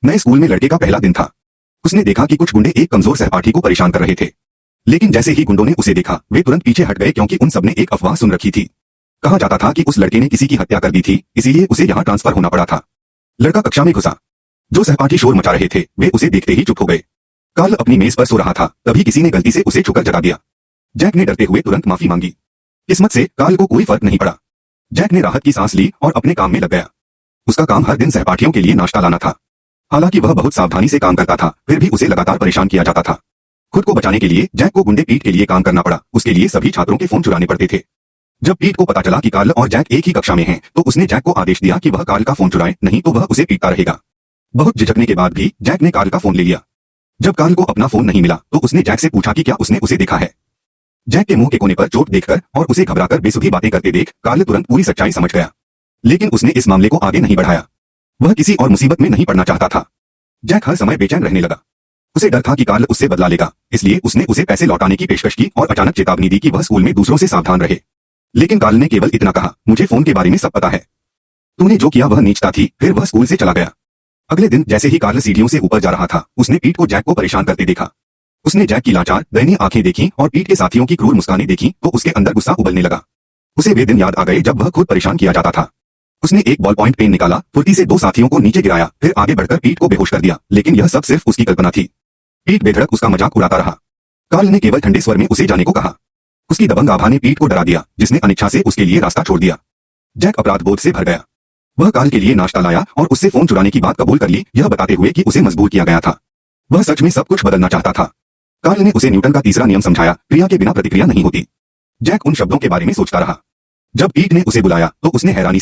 नए स्कूल में लड़के का पहला दिन था। उसने देखा कि कुछ गुंडे एक कमजोर सहपाठी को परेशान कर रहे थे। लेकिन जैसे ही गुंडों ने उसे देखा, वे तुरंत पीछे हट गए क्योंकि उन सबने एक अफवाह सुन रखी थी। कहा जाता था कि उस लड़के ने किसी की हत्या कर दी थी, इसीलिए उसे यहाँ ट्रांसफर होना पड़ा था। लड़का कक्षा में घुसा। जो सहपाठी शोर मचा रहे थे, वे उसे देखते ही चुप हो गए। कार्ल अपनी मेज पर सो रहा था, तभी किसी ने गलती से उसे छूकर जगा दिया। जैक ने डरते हुए तुरंत माफी मांगी। किस्मत से कार्ल को कोई फर्क नहीं पड़ा। जैक ने राहत की सांस ली और अपने काम में लग गया। उसका काम हर दिन सहपाठियों के लिए नाश्ता लाना था। हालांकि वह बहुत सावधानी से काम करता था, फिर भी उसे लगातार परेशान किया जाता था। खुद को बचाने के लिए जैक को गुंडे पीट के लिए काम करना पड़ा। उसके लिए सभी छात्रों के फोन चुराने पड़ते थे। जब पीट को पता चला कि कार्ल और जैक एक ही कक्षा में हैं, तो उसने जैक को आदेश दिया कि वह कार्ल का फोन चुराए, नहीं तो वह उसे पीटता रहेगा। बहुत झिझकने के बाद भी जैक ने कार्ल का फोन ले लिया। जब कार्ल को अपना फोन नहीं मिला, तो उसने जैक से पूछा कि क्या उसने उसे देखा है। जैक के मुंह के कोने पर चोट देखकर और उसे घबराकर बेसुधी बातें करते देख कार्ल तुरंत पूरी सच्चाई समझ गया। लेकिन उसने इस मामले को आगे नहीं बढ़ाया। वह किसी और मुसीबत में नहीं पड़ना चाहता था। जैक हर समय बेचैन रहने लगा। उसे डर था कि कार्ल उससे बदला लेगा, इसलिए उसने उसे पैसे लौटाने की पेशकश की और अचानक चेतावनी दी कि वह स्कूल में दूसरों से सावधान रहे। लेकिन कार्ल ने केवल इतना कहा, मुझे फोन के बारे में सब पता है। तूने जो किया वह नीचता थी। फिर वह स्कूल से चला गया। अगले दिन जैसे ही कार्ल सीढ़ियों से ऊपर जा रहा था, उसने पीट को जैक को परेशान करते देखा। उसने जैक की लाचार दयनीय आंखें देखी और पीट के साथियों की क्रूर मुस्कानें देखी तो उसके अंदर गुस्सा उबलने लगा। उसे वे दिन याद आ गए जब वह खुद परेशान किया जाता था। उसने एक बॉल पॉइंट पेन निकाला, फुर्ती से दो साथियों को नीचे गिराया, फिर आगे बढ़कर पीट को बेहोश कर दिया। लेकिन यह सब सिर्फ उसकी कल्पना थी। पीट बेधड़क उसका मजाक उड़ाता रहा। कार्ल ने केवल ठंडे स्वर में उसे जाने को कहा। उसकी दबंग आभा ने पीट को डरा दिया, जिसने अनिच्छा से उसके लिए रास्ता छोड़ दिया। जैक अपराध बोध से भर गया। वह कार्ल के लिए नाश्ता लाया और उससे फोन चुराने की बात कबूल कर ली, यह बताते हुए कि उसे मजबूर किया गया था। वह सच में सब कुछ बदलना चाहता था। कार्ल ने उसे न्यूटन का तीसरा नियम समझाया, क्रिया के बिना प्रतिक्रिया नहीं होती। जैक उन शब्दों के बारे में सोचता रहा। जब पीट ने उसे बुलाया तो उसने हैरानी